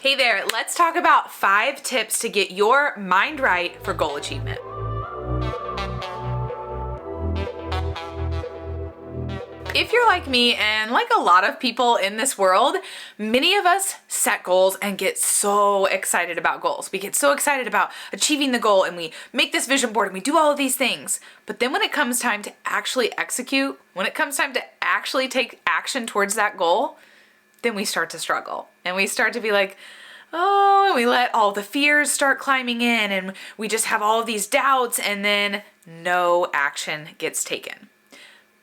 Hey there, let's talk about 5 tips to get your mind right for goal achievement. If you're like me and like a lot of people in this world, many of us set goals and get so excited about goals. We get so excited about achieving the goal and we make this vision board and we do all of these things. But then when it comes time to actually execute, when it comes time to actually take action towards that goal, then we start to struggle and we start to be like, oh, and we let all the fears start climbing in and we just have all of these doubts and then no action gets taken.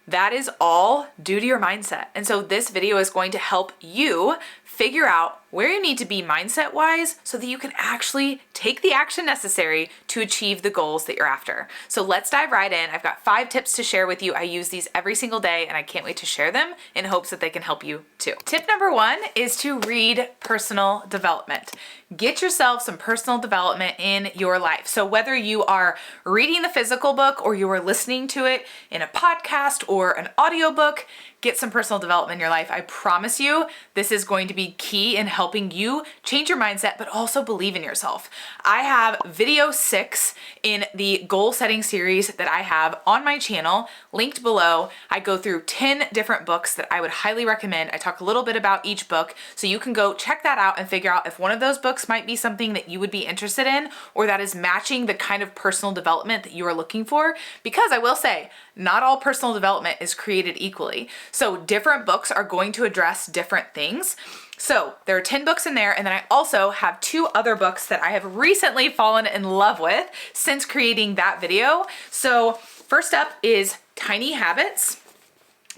That is all due to your mindset. And so this video is going to help you figure out where you need to be mindset-wise so that you can actually take the action necessary to achieve the goals that you're after. So let's dive right in. I've got 5 tips to share with you. I use these every single day and I can't wait to share them in hopes that they can help you too. Tip number 1 is to read personal development. Get yourself some personal development in your life. So whether you are reading the physical book or you are listening to it in a podcast or an audiobook, get some personal development in your life. I promise you, this is going to be key in helping you change your mindset, but also believe in yourself. I have video 6 in the goal setting series that I have on my channel, linked below. I go through 10 different books that I would highly recommend. I talk a little bit about each book, so you can go check that out and figure out if one of those books might be something that you would be interested in, or that is matching the kind of personal development that you are looking for. Because I will say, not all personal development is created equally. So different books are going to address different things. So there are 10 books in there, and then I also have 2 other books that I have recently fallen in love with since creating that video. So first up is Tiny Habits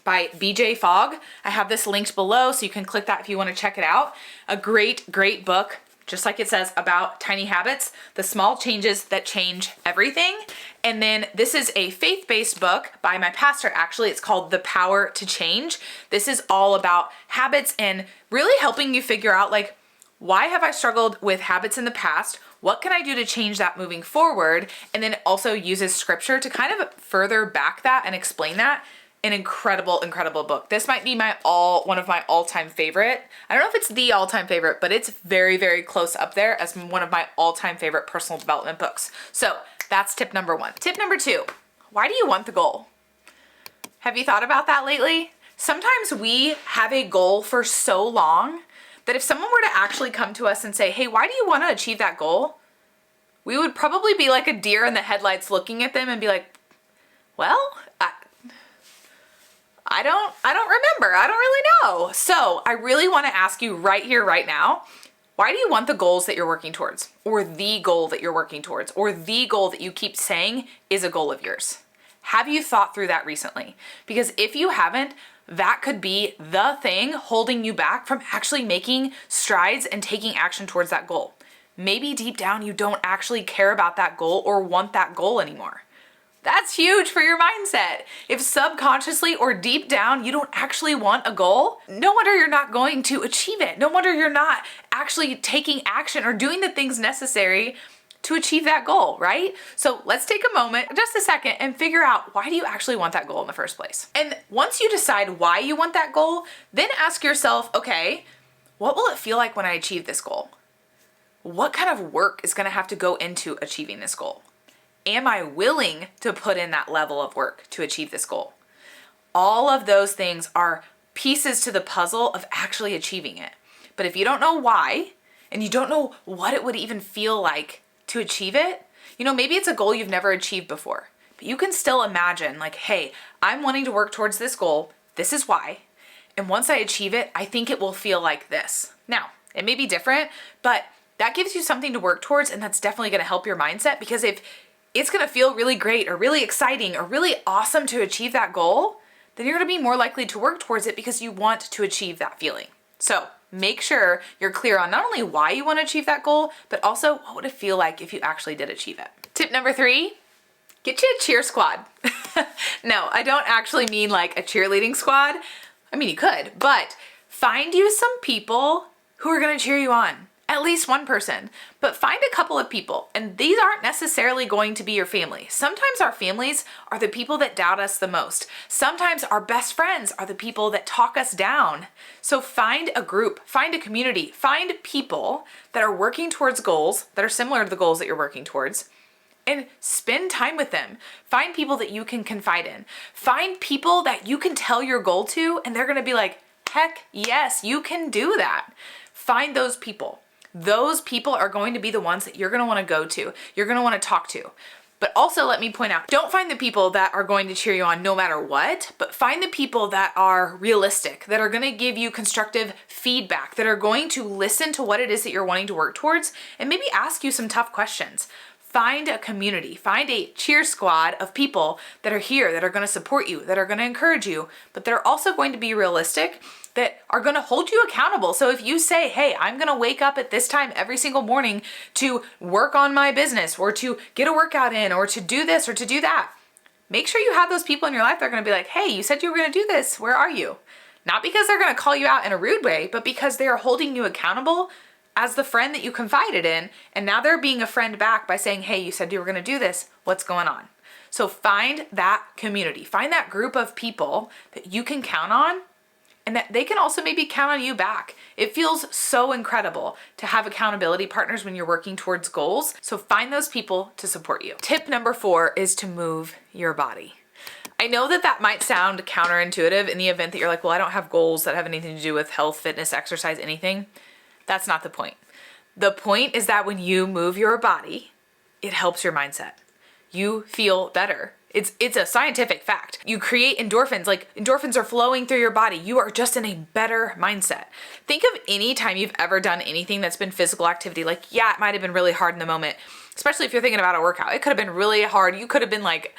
by BJ Fogg. I have this linked below, so you can click that if you want to check it out. A great, great book, just like it says, about tiny habits, the small changes that change everything. And then this is a faith-based book by my pastor, actually. It's called The Power to Change. This is all about habits and really helping you figure out, like, why have I struggled with habits in the past? What can I do to change that moving forward? And then it also uses scripture to kind of further back that and explain that. An incredible, incredible book. This might be one of my all-time favorite. I don't know if it's the all-time favorite, but it's very, very close up there as one of my all-time favorite personal development books. So that's tip number 1. Tip number 2, why do you want the goal? Have you thought about that lately? Sometimes we have a goal for so long that if someone were to actually come to us and say, hey, why do you want to achieve that goal? We would probably be like a deer in the headlights looking at them and be like, well, I don't remember. I don't really know. So I really want to ask you right here, right now, why do you want the goals that you're working towards, or the goal that you're working towards, or the goal that you keep saying is a goal of yours? Have you thought through that recently? Because if you haven't, that could be the thing holding you back from actually making strides and taking action towards that goal. Maybe deep down you don't actually care about that goal or want that goal anymore. That's huge for your mindset. If subconsciously or deep down you don't actually want a goal, no wonder you're not going to achieve it. No wonder you're not actually taking action or doing the things necessary to achieve that goal, right? So let's take a moment, just a second, and figure out, why do you actually want that goal in the first place? And once you decide why you want that goal, then ask yourself, okay, what will it feel like when I achieve this goal? What kind of work is gonna have to go into achieving this goal? Am I willing to put in that level of work to achieve this goal? All of those things are pieces to the puzzle of actually achieving it. But if you don't know why, and you don't know what it would even feel like to achieve it, maybe it's a goal you've never achieved before, but you can still imagine, like, hey, I'm wanting to work towards this goal. This is why. And once I achieve it, I think it will feel like this. Now, it may be different, but that gives you something to work towards, and that's definitely going to help your mindset, because if it's gonna feel really great or really exciting or really awesome to achieve that goal, then you're gonna be more likely to work towards it because you want to achieve that feeling. So make sure you're clear on not only why you wanna achieve that goal, but also what would it feel like if you actually did achieve it. Tip number 3, get you a cheer squad. No, I don't actually mean like a cheerleading squad. I mean, you could, but find you some people who are gonna cheer you on. At at least one person, but find a couple of people. And these aren't necessarily going to be your family. Sometimes our families are the people that doubt us the most. Sometimes our best friends are the people that talk us down. So find a group, find a community, find people that are working towards goals that are similar to the goals that you're working towards, and spend time with them. Find people that you can confide in. Find people that you can tell your goal to, and they're gonna be like, heck yes, you can do that. Find those people. Those people are going to be the ones that you're gonna wanna go to, you're gonna wanna talk to. But also let me point out, don't find the people that are going to cheer you on no matter what, but find the people that are realistic, that are gonna give you constructive feedback, that are going to listen to what it is that you're wanting to work towards, and maybe ask you some tough questions. Find a community, find a cheer squad of people that are here, that are gonna support you, that are gonna encourage you, but that are also going to be realistic, that are gonna hold you accountable. So if you say, hey, I'm gonna wake up at this time every single morning to work on my business, or to get a workout in, or to do this, or to do that, make sure you have those people in your life that are gonna be like, hey, you said you were gonna do this, where are you? Not because they're gonna call you out in a rude way, but because they are holding you accountable as the friend that you confided in, and now they're being a friend back by saying, hey, you said you were gonna do this, what's going on? So find that community, find that group of people that you can count on, and that they can also maybe count on you back. It feels so incredible to have accountability partners when you're working towards goals, so find those people to support you. Tip number 4 is to move your body. I know that that might sound counterintuitive in the event that you're like, well, I don't have goals that have anything to do with health, fitness, exercise, anything. That's not the point. The point is that when you move your body, it helps your mindset. You feel better. It's a scientific fact. You create endorphins, like endorphins are flowing through your body. You are just in a better mindset. Think of any time you've ever done anything that's been physical activity. Like, yeah, it might have been really hard in the moment, especially if you're thinking about a workout. It could have been really hard. You could have been like,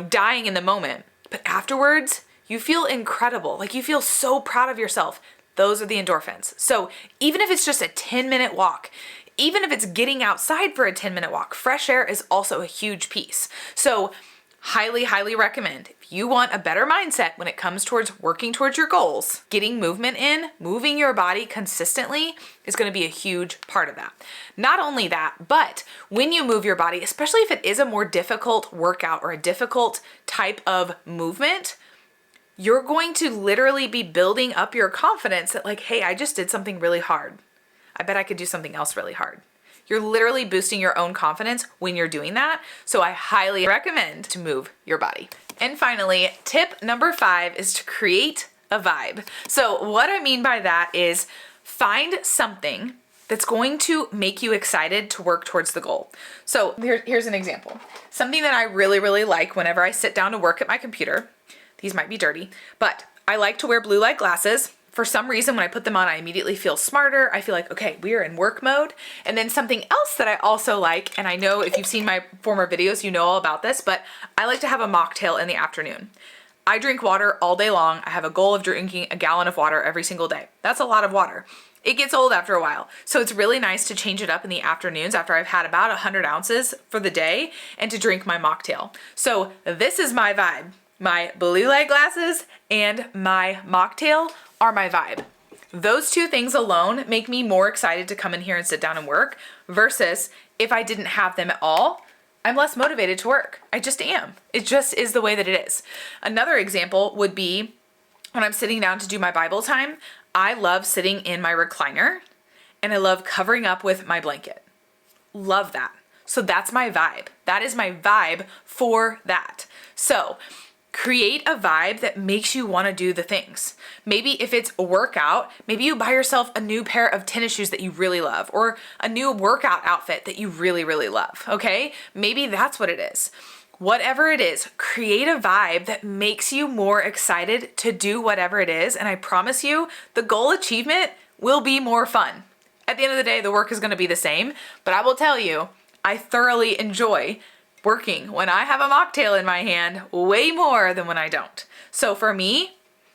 dying in the moment. But afterwards, you feel incredible. Like you feel so proud of yourself. Those are the endorphins. So even if it's just a 10-minute walk, even if it's getting outside for a 10-minute walk, fresh air is also a huge piece. So highly, highly recommend, if you want a better mindset when it comes towards working towards your goals, getting movement in, moving your body consistently is gonna be a huge part of that. Not only that, but when you move your body, especially if it is a more difficult workout or a difficult type of movement, you're going to literally be building up your confidence that like, hey, I just did something really hard. I bet I could do something else really hard. You're literally boosting your own confidence when you're doing that. So I highly recommend to move your body. And finally, tip number 5 is to create a vibe. So what I mean by that is find something that's going to make you excited to work towards the goal. So here's an example. Something that I really, really like whenever I sit down to work at my computer. These might be dirty, but I like to wear blue light glasses. For some reason, when I put them on, I immediately feel smarter. I feel like, okay, we are in work mode. And then something else that I also like, and I know if you've seen my former videos, you know all about this, but I like to have a mocktail in the afternoon. I drink water all day long. I have a goal of drinking a gallon of water every single day. That's a lot of water. It gets old after a while. So it's really nice to change it up in the afternoons after I've had about 100 ounces for the day and to drink my mocktail. So this is my vibe. My blue light glasses and my mocktail are my vibe. Those two things alone make me more excited to come in here and sit down and work versus if I didn't have them at all, I'm less motivated to work. I just am. It just is the way that it is. Another example would be when I'm sitting down to do my Bible time, I love sitting in my recliner and I love covering up with my blanket. Love that. So that's my vibe. That is my vibe for that. So create a vibe that makes you want to do the things. Maybe if it's a workout, maybe you buy yourself a new pair of tennis shoes that you really love, or a new workout outfit that you really, really love, okay? Maybe that's what it is. Whatever it is, create a vibe that makes you more excited to do whatever it is, and I promise you, the goal achievement will be more fun. At the end of the day, the work is going to be the same, but I will tell you, I thoroughly enjoy working when I have a mocktail in my hand way more than when I don't. So for me,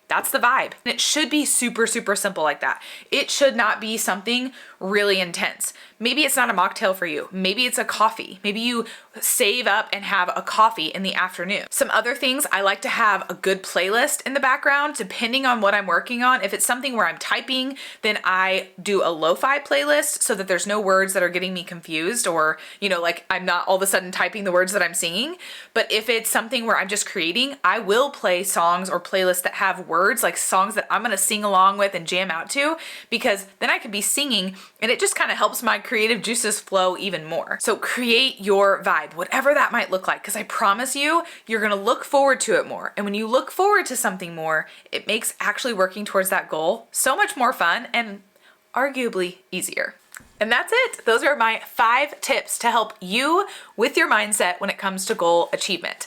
that's the vibe. And it should be super, super simple like that. It should not be something really intense. Maybe it's not a mocktail for you. Maybe it's a coffee. Maybe you save up and have a coffee in the afternoon. Some other things, I like to have a good playlist in the background depending on what I'm working on. If it's something where I'm typing, then I do a lo-fi playlist so that there's no words that are getting me confused, or, you know, like I'm not all of a sudden typing the words that I'm singing. But if it's something where I'm just creating, I will play songs or playlists that have words, like songs that I'm gonna sing along with and jam out to, because then I could be singing and it just kind of helps my creative juices flow even more. So create your vibe, whatever that might look like, because I promise you, you're gonna look forward to it more. And when you look forward to something more, it makes actually working towards that goal so much more fun and arguably easier. And that's it. Those are my 5 tips to help you with your mindset when it comes to goal achievement.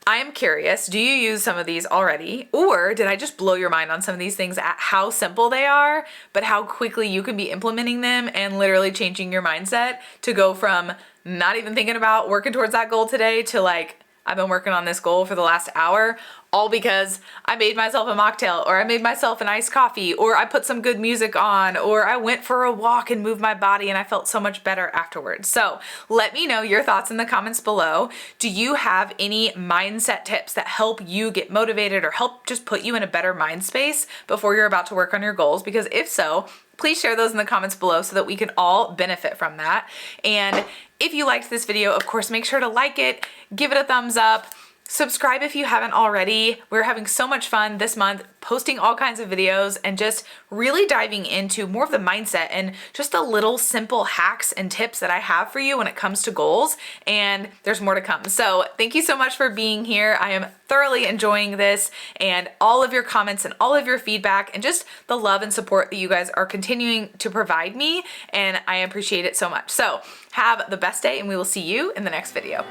I am curious, do you use some of these already? Or did I just blow your mind on some of these things at how simple they are, but how quickly you can be implementing them and literally changing your mindset to go from not even thinking about working towards that goal today to like, I've been working on this goal for the last hour, all because I made myself a mocktail, or I made myself an iced coffee, or I put some good music on, or I went for a walk and moved my body and I felt so much better afterwards. So let me know your thoughts in the comments below. Do you have any mindset tips that help you get motivated or help just put you in a better mind space before you're about to work on your goals? Because if so, please share those in the comments below so that we can all benefit from that. And if you liked this video, of course, make sure to like it, give it a thumbs up, subscribe if you haven't already. We're having so much fun this month posting all kinds of videos and just really diving into more of the mindset and just the little simple hacks and tips that I have for you when it comes to goals. And there's more to come. So thank you so much for being here. I am thoroughly enjoying this and all of your comments and all of your feedback and just the love and support that you guys are continuing to provide me. And I appreciate it so much. So have the best day and we will see you in the next video.